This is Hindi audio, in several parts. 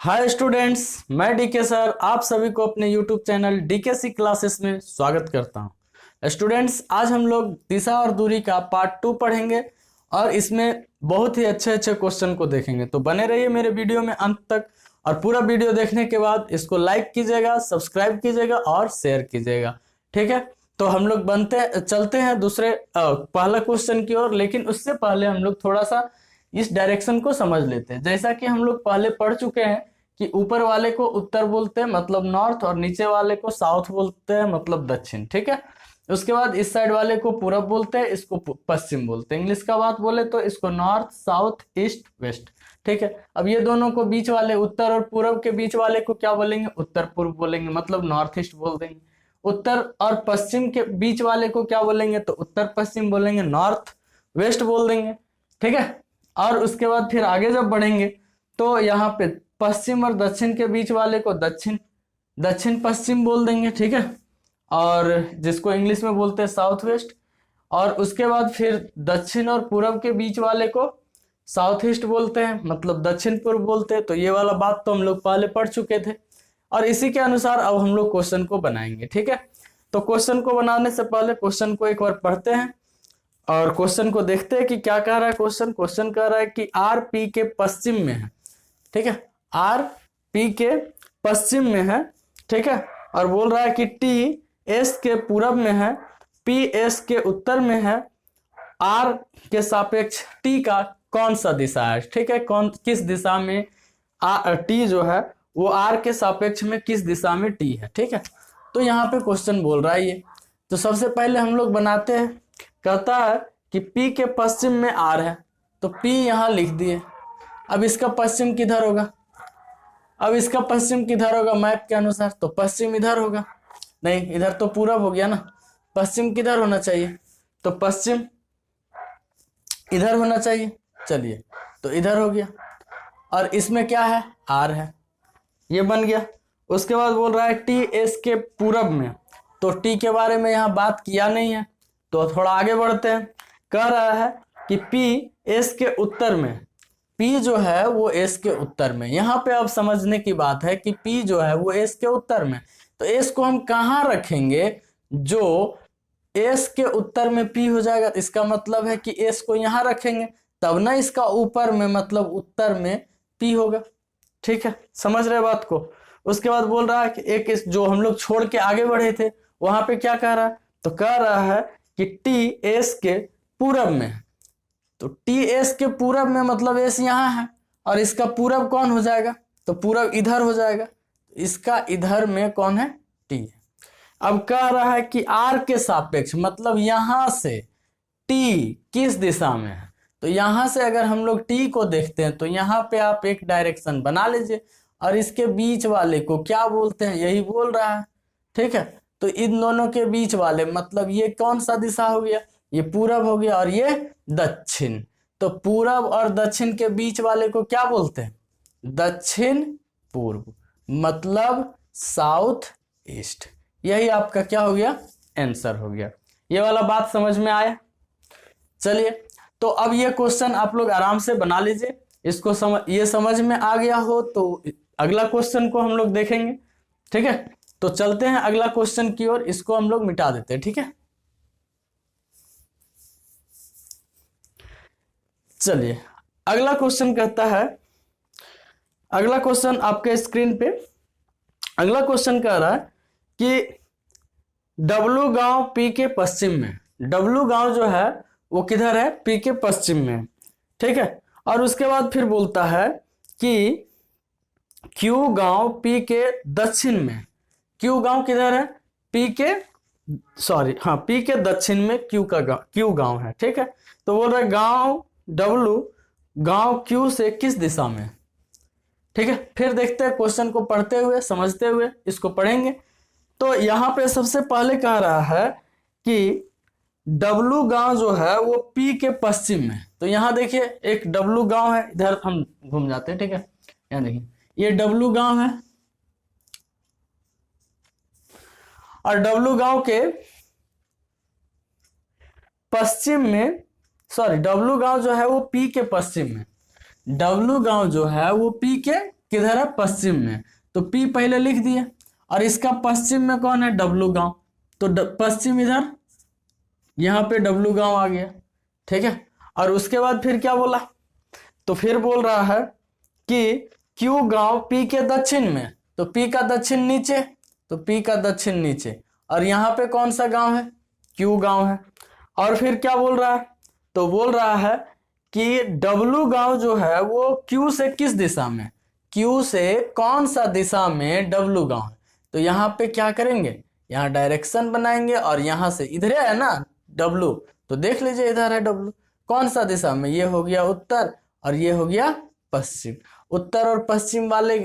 हाय स्टूडेंट्स, मैं डीके सर आप सभी को अपने यूट्यूब चैनल डीकेसी क्लासेस में स्वागत करता हूं। स्टूडेंट्स, आज हम लोग दिशा और दूरी का पार्ट 2 पढ़ेंगे और इसमें बहुत ही अच्छे अच्छे क्वेश्चन को देखेंगे। तो बने रहिए मेरे वीडियो में अंत तक और पूरा वीडियो देखने के बाद इसको लाइक कीजिएगा, सब्सक्राइब कीजिएगा और शेयर कीजिएगा। ठीक है, तो हम लोग चलते हैं दूसरे पहला क्वेश्चन की ओर। लेकिन उससे पहले हम लोग थोड़ा सा इस डायरेक्शन को समझ लेते हैं। जैसा कि हम लोग पहले पढ़ चुके हैं कि ऊपर वाले को उत्तर बोलते हैं मतलब नॉर्थ, और नीचे वाले को साउथ बोलते हैं मतलब दक्षिण। ठीक है, उसके बाद इस साइड वाले को पूरब बोलते हैं, इसको पश्चिम बोलते हैं। इंग्लिश का बात बोले तो इसको नॉर्थ, साउथ, ईस्ट, वेस्ट। ठीक है, अब ये दोनों को बीच वाले उत्तर और पूरब के बीच वाले को क्या बोलेंगे? उत्तर पूर्व बोलेंगे, मतलब नॉर्थ ईस्ट बोल देंगे। उत्तर और पश्चिम के बीच वाले को क्या बोलेंगे? तो उत्तर पश्चिम बोलेंगे, नॉर्थ वेस्ट बोल देंगे। ठीक है, और उसके बाद फिर आगे जब बढ़ेंगे तो यहाँ पे पश्चिम और दक्षिण के बीच वाले को दक्षिण पश्चिम बोल देंगे। ठीक है, और जिसको इंग्लिश में बोलते हैं साउथ वेस्ट। और उसके बाद फिर दक्षिण और पूरब के बीच वाले को साउथ ईस्ट बोलते हैं, मतलब दक्षिण पूर्व बोलते हैं। तो ये वाला बात तो हम लोग पहले पढ़ चुके थे और इसी के अनुसार अब हम लोग क्वेश्चन को बनाएंगे। ठीक है, तो क्वेश्चन को बनाने से पहले क्वेश्चन को एक बार पढ़ते हैं और क्वेश्चन को देखते हैं कि क्या कह रहा है। क्वेश्चन कह रहा है कि आर पी के पश्चिम में है। ठीक है, आर पी के पश्चिम में है। ठीक है, और बोल रहा है कि टी एस के पूरब में है, पी एस के उत्तर में है, आर के सापेक्ष टी का कौन सा दिशा है? ठीक है, किस दिशा में टी जो है वो आर के सापेक्ष में किस दिशा में टी है। ठीक है, तो यहाँ पे क्वेश्चन बोल रहा है ये। तो सबसे पहले हम लोग बनाते हैं। कहता है कि P के पश्चिम में R है, तो P यहाँ लिख दिए। अब इसका पश्चिम किधर होगा? मैप के अनुसार तो पश्चिम इधर होगा। नहीं, इधर तो पूरब हो गया ना। पश्चिम किधर होना चाहिए? तो पश्चिम इधर होना चाहिए। चलिए, तो इधर हो गया। और इसमें क्या है? R है, ये बन गया। उसके बाद बोल रहा है T S के पूरब में, तो T के बारे में यहाँ बात किया नहीं है, तो थोड़ा आगे बढ़ते हैं। कह रहा है कि P S के उत्तर में, P जो है वो S के उत्तर में। यहाँ पे अब समझने की बात है कि P जो है वो S के उत्तर में, तो S को हम कहाँ रखेंगे? जो S के उत्तर में P हो जाएगा, इसका मतलब है कि S को यहाँ रखेंगे, तब ना इसका ऊपर में मतलब उत्तर में P होगा। ठीक है, समझ रहे बात को? उसके बाद बोल रहा है कि एक जो हम लोग छोड़ के आगे बढ़े थे वहां पे क्या कह रहा है? तो कह रहा है कि टी एस के पूरब में, तो टी एस के पूरब में मतलब एस यहाँ है और इसका पूरब कौन हो जाएगा? तो पूरब इधर हो जाएगा। इसका इधर में कौन है? टी है। अब कह रहा है कि आर के सापेक्ष, मतलब यहां से टी किस दिशा में है? तो यहां से अगर हम लोग टी को देखते हैं तो यहाँ पे आप एक डायरेक्शन बना लीजिए और इसके बीच वाले को क्या बोलते हैं? यही बोल रहा है। ठीक है, तो इन दोनों के बीच वाले मतलब ये कौन सा दिशा हो गया? ये पूरब हो गया और ये दक्षिण। तो पूरब और दक्षिण के बीच वाले को क्या बोलते हैं? दक्षिण पूर्व, मतलब साउथ ईस्ट। यही आपका क्या हो गया? आंसर हो गया। ये वाला बात समझ में आया? चलिए, तो अब ये क्वेश्चन आप लोग आराम से बना लीजिए। इसको ये समझ में आ गया हो तो अगला क्वेश्चन को हम लोग देखेंगे। ठीक है, तो चलते हैं अगला क्वेश्चन की ओर। इसको हम लोग मिटा देते हैं। ठीक है, चलिए अगला क्वेश्चन कहता है, अगला क्वेश्चन आपके स्क्रीन पे, अगला क्वेश्चन कह रहा है कि डब्लू गांव पी के पश्चिम में। डब्लू गांव जो है वो किधर है? पी के पश्चिम में। ठीक है, और उसके बाद फिर बोलता है कि क्यू गांव पी के दक्षिण में। क्यू गांव किधर है? पी के दक्षिण में क्यू गांव है। ठीक है, तो बोल रहा है गांव डब्लू गांव क्यू से किस दिशा में? ठीक है, फिर देखते हैं क्वेश्चन को पढ़ते हुए, समझते हुए इसको पढ़ेंगे। तो यहां पे सबसे पहले कह रहा है कि डब्लू गांव जो है वो पी के पश्चिम में। तो यहाँ देखिए एक डब्लू गांव है, इधर हम घूम जाते हैं। ठीक है, यहाँ देखिए ये डब्लू गांव है और डब्लू गांव के पश्चिम में, डब्लू गांव जो है वो पी के पश्चिम में। डब्लू गांव जो है वो पी के किधर है, पश्चिम में, तो पी पहले लिख दिए। और इसका पश्चिम में कौन है, डब्लू गांव, तो पश्चिम इधर, यहाँ पे डब्लू गांव आ गया, ठीक है। और उसके बाद फिर क्या बोला, तो फिर बोल रहा है कि क्यू गांव पी के दक्षिण में, तो पी का दक्षिण नीचे, तो पी का दक्षिण नीचे, और यहाँ पे कौन सा गांव है, क्यू गांव है। और फिर क्या बोल रहा है, तो बोल रहा है कि डब्लू गांव जो है वो क्यू से किस दिशा में, क्यू से कौन सा दिशा में डब्लू गांव है। तो यहाँ पे क्या करेंगे, यहाँ डायरेक्शन बनाएंगे और यहाँ से इधर है ना डब्लू, तो देख लीजिए इधर है डब्लू, कौन सा दिशा में, ये हो गया उत्तर और ये हो गया पश्चिम। उत्तर और पश्चिम वाले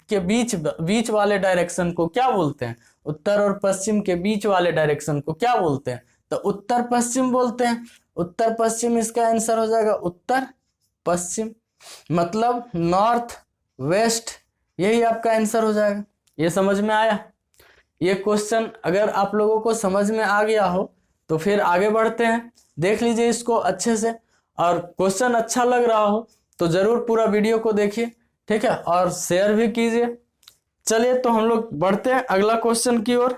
के बीच वाले डायरेक्शन को क्या बोलते हैं, उत्तर और पश्चिम के बीच वाले डायरेक्शन को क्या बोलते हैं, तो उत्तर पश्चिम बोलते हैं। उत्तर पश्चिम इसका आंसर हो जाएगा उत्तर पश्चिम, मतलब नॉर्थ वेस्ट, यही आपका आंसर हो जाएगा। ये समझ में आया। ये क्वेश्चन अगर आप लोगों को समझ में आ गया हो तो फिर आगे बढ़ते हैं, देख लीजिए इसको अच्छे से। और क्वेश्चन अच्छा लग रहा हो तो जरूर पूरा वीडियो को देखिए, ठीक है, और शेयर भी कीजिए। चलिए तो हम लोग बढ़ते हैं अगला क्वेश्चन की ओर।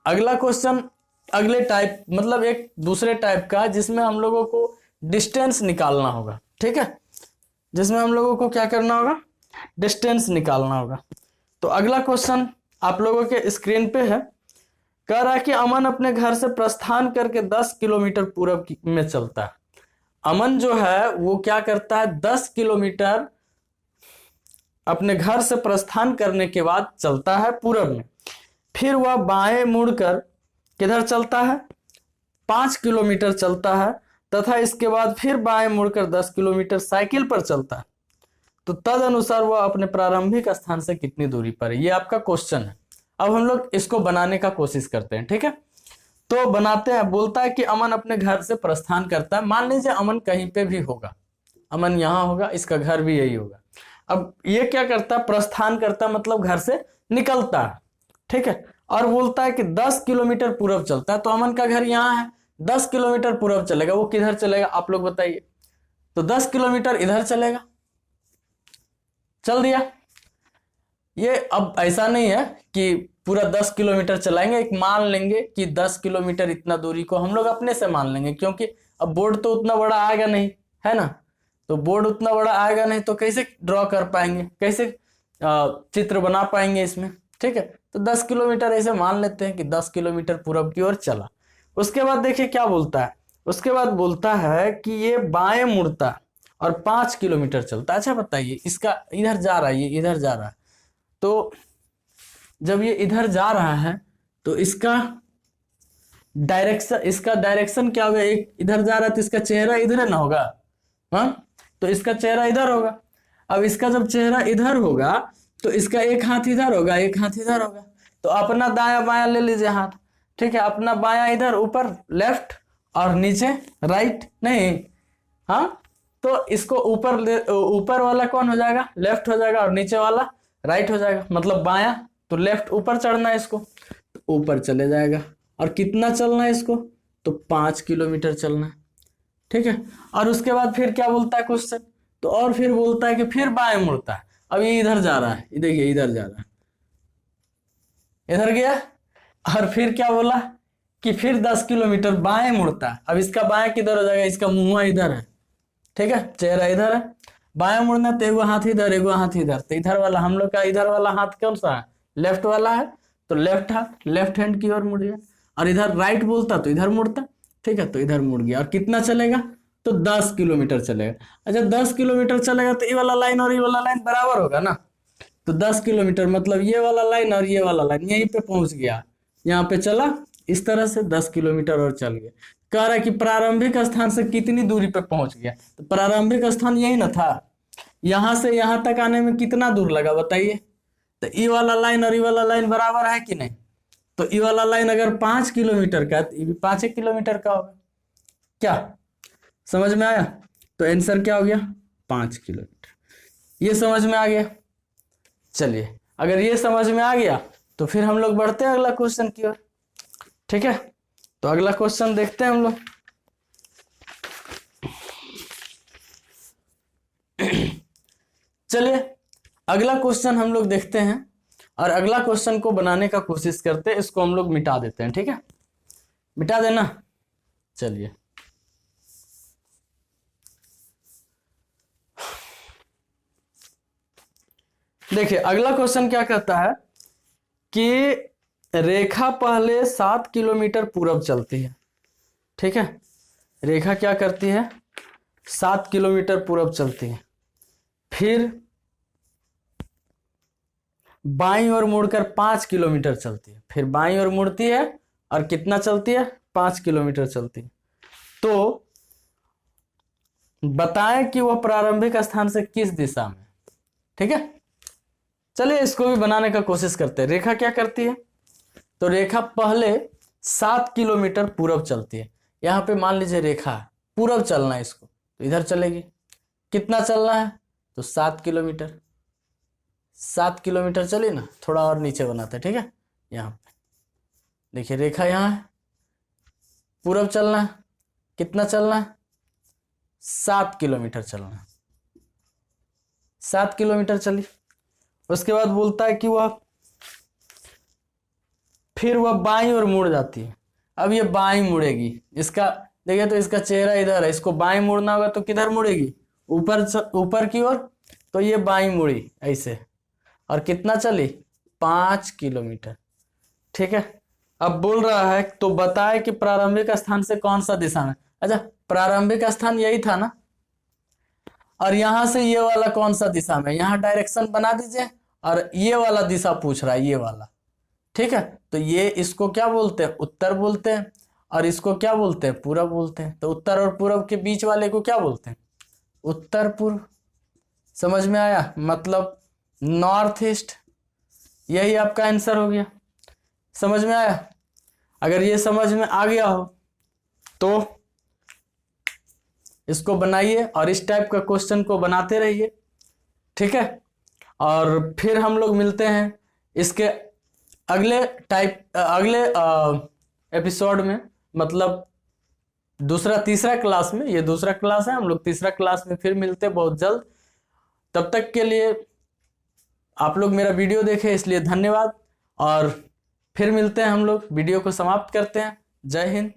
अगला क्वेश्चन अगले टाइप, मतलब एक दूसरे टाइप का, जिसमें हम लोगों को डिस्टेंस निकालना होगा, ठीक है, जिसमें हम लोगों को क्या करना होगा, डिस्टेंस निकालना होगा। तो अगला क्वेश्चन आप लोगों के स्क्रीन पे है, कह रहा है कि अमन अपने घर से प्रस्थान करके 10 किलोमीटर पूरब में चलता है। अमन जो है वो क्या करता है, 10 किलोमीटर अपने घर से प्रस्थान करने के बाद चलता है पूरब में, फिर वह बाएं मुड़कर किधर चलता है, 5 किलोमीटर चलता है, तथा इसके बाद फिर बाएं मुड़कर 10 किलोमीटर साइकिल पर चलता है। तो तद अनुसार वह अपने प्रारंभिक स्थान से कितनी दूरी पर है। ये आपका क्वेश्चन है। अब हम लोग इसको बनाने का कोशिश करते हैं, ठीक है। तो बनाते हैं। बोलता है कि अमन अपने घर से प्रस्थान करता है। मान लीजिए अमन कहीं पे भी होगा, अमन यहाँ होगा, इसका घर भी यही होगा। अब ये क्या करता है, प्रस्थान करता है, मतलब घर से निकलता है, ठीक है। और बोलता है कि 10 किलोमीटर पूरब चलता है। तो अमन का घर यहाँ है, 10 किलोमीटर पूरब चलेगा, वो किधर चलेगा आप लोग बताइए। तो 10 किलोमीटर इधर चलेगा, चल दिया। ये अब ऐसा नहीं है कि पूरा 10 किलोमीटर चलाएंगे, एक मान लेंगे कि 10 किलोमीटर इतना दूरी को हम लोग अपने से मान लेंगे, क्योंकि अब बोर्ड तो उतना बड़ा आएगा नहीं, है ना। तो बोर्ड उतना बड़ा आएगा नहीं तो कैसे ड्रॉ कर पाएंगे, कैसे चित्र बना पाएंगे इसमें, ठीक है। तो 10 किलोमीटर ऐसे मान लेते हैं कि 10 किलोमीटर पूरब की ओर चला। उसके बाद देखिए क्या बोलता है, उसके बाद बोलता है कि ये बाएं मुड़ता है और 5 किलोमीटर चलता है। अच्छा बताइए, इसका इधर जा रहा है, ये इधर जा रहा है, तो जब ये इधर जा रहा है तो इसका डायरेक्शन क्या होगा, एक इधर जा रहा है तो इसका चेहरा इधर ना होगा, हाँ, तो इसका चेहरा इधर होगा। अब इसका जब चेहरा इधर होगा तो इसका एक हाथ इधर होगा, एक हाथ इधर होगा। तो अपना दाया बाया ले लीजिए हाथ, ठीक है। अपना बाया इधर ऊपर लेफ्ट और नीचे राइट, नहीं, हाँ, तो इसको ऊपर वाला कौन हो जाएगा, लेफ्ट हो जाएगा, और नीचे वाला राइट हो जाएगा। मतलब बाया तो लेफ्ट ऊपर चढ़ना है इसको, तो ऊपर चले जाएगा। और कितना चलना है इसको, तो 5 किलोमीटर चलना है, ठीक है। और उसके बाद फिर क्या बोलता है क्वेश्चन, तो और फिर बोलता है कि फिर बाएं मुड़ता है। अब ये इधर जा रहा है, ये देखिए इधर जा रहा है, इधर गया। और फिर क्या बोला कि फिर 10 किलोमीटर बाएं मुड़ता है। अब इसका बाएं किधर हो जाएगा, इसका मुंह इधर है, ठीक है, चेहरा इधर है। बाएं मुड़ना तो एगो हाथ इधर, एगो हाथ इधर, तो इधर वाला हम लोग का इधर वाला हाथ कौन सा है, लेफ्ट वाला है, तो लेफ्ट हाथ लेफ्ट हैंड की ओर मुड़ गया। और इधर राइट बोलता तो इधर मुड़ता, ठीक है, तो इधर मुड़ गया। और कितना चलेगा, तो 10 किलोमीटर चलेगा। अच्छा 10 किलोमीटर चलेगा तो ये वाला लाइन और ये वाला लाइन बराबर होगा ना, तो 10 किलोमीटर मतलब ये वाला लाइन और ये वाला लाइन यहीं पे पहुंच गया, यहाँ पे चला इस तरह से 10 किलोमीटर और चल गया। कह रहा है कि प्रारंभिक स्थान से कितनी दूरी पे पहुंच गया, तो प्रारंभिक स्थान यही ना था, यहां से यहां तक आने में कितना दूर लगा बताइए। तो ई वाला लाइन और ई वाला लाइन बराबर है कि नहीं, तो ई वाला लाइन अगर 5 किलोमीटर का है तो ये भी 5 किलोमीटर का होगा। क्या समझ में आया, तो आंसर क्या हो गया, 5 किलोमीटर। ये समझ में आ गया। चलिए अगर ये समझ में आ गया तो फिर हम लोग बढ़ते हैं अगला क्वेश्चन की ओर, ठीक है। तो अगला क्वेश्चन देखते हैं हम लोग। चलिए अगला क्वेश्चन हम लोग देखते हैं और अगला क्वेश्चन को बनाने का कोशिश करते हैं। इसको हम लोग मिटा देते हैं, ठीक है, मिटा देना। चलिए देखिए अगला क्वेश्चन क्या कहता है कि रेखा पहले 7 किलोमीटर पूरब चलती है, ठीक है, रेखा क्या करती है, 7 किलोमीटर पूरब चलती है, फिर बाईं ओर मुड़कर 5 किलोमीटर चलती है, फिर बाईं ओर मुड़ती है और कितना चलती है, 5 किलोमीटर चलती है। तो बताएं कि वह प्रारंभिक स्थान से किस दिशा में, ठीक है। चलिए इसको भी बनाने का कोशिश करते हैं। रेखा क्या करती है, तो रेखा पहले 7 किलोमीटर पूरब चलती है। यहां पे मान लीजिए रेखा है, पूरब चलना है इसको, तो इधर चलेगी, कितना चलना है, तो 7 किलोमीटर, 7 किलोमीटर चली ना, थोड़ा और नीचे बनाते हैं, ठीक है। यहाँ पे देखिए रेखा यहाँ है, पूरब चलना है, कितना चलना है, 7 किलोमीटर चलना है, 7 किलोमीटर चली। उसके बाद बोलता है कि फिर वह बाईं ओर मुड़ जाती है। अब ये बाईं मुड़ेगी, इसका देखिए तो इसका चेहरा इधर है, इसको बाईं मुड़ना होगा तो किधर मुड़ेगी, ऊपर की ओर, तो ये बाईं मुड़ी ऐसे, और कितना चली, 5 किलोमीटर, ठीक है। अब बोल रहा है तो बताए कि प्रारंभिक स्थान से कौन सा दिशा में। अच्छा प्रारंभिक स्थान यही था ना, और यहां से ये वाला कौन सा दिशा में, यहां डायरेक्शन बना दीजिए, और ये वाला दिशा पूछ रहा है, ये वाला, ठीक है। तो ये इसको क्या बोलते हैं, उत्तर बोलते हैं, और इसको क्या बोलते हैं, पूरब बोलते हैं। तो उत्तर और पूरब के बीच वाले को क्या बोलते हैं, उत्तर पूर्व। समझ में आया, मतलब नॉर्थ ईस्ट, यही आपका आंसर हो गया। समझ में आया, अगर ये समझ में आ गया हो तो इसको बनाइए और इस टाइप का क्वेश्चन को बनाते रहिए, ठीक है। और फिर हम लोग मिलते हैं इसके अगले एपिसोड में, मतलब तीसरा क्लास में, ये दूसरा क्लास है, हम लोग तीसरा क्लास में फिर मिलते हैं बहुत जल्द। तब तक के लिए आप लोग मेरा वीडियो देखें इसलिए धन्यवाद, और फिर मिलते हैं हम लोग, वीडियो को समाप्त करते हैं। जय हिंद।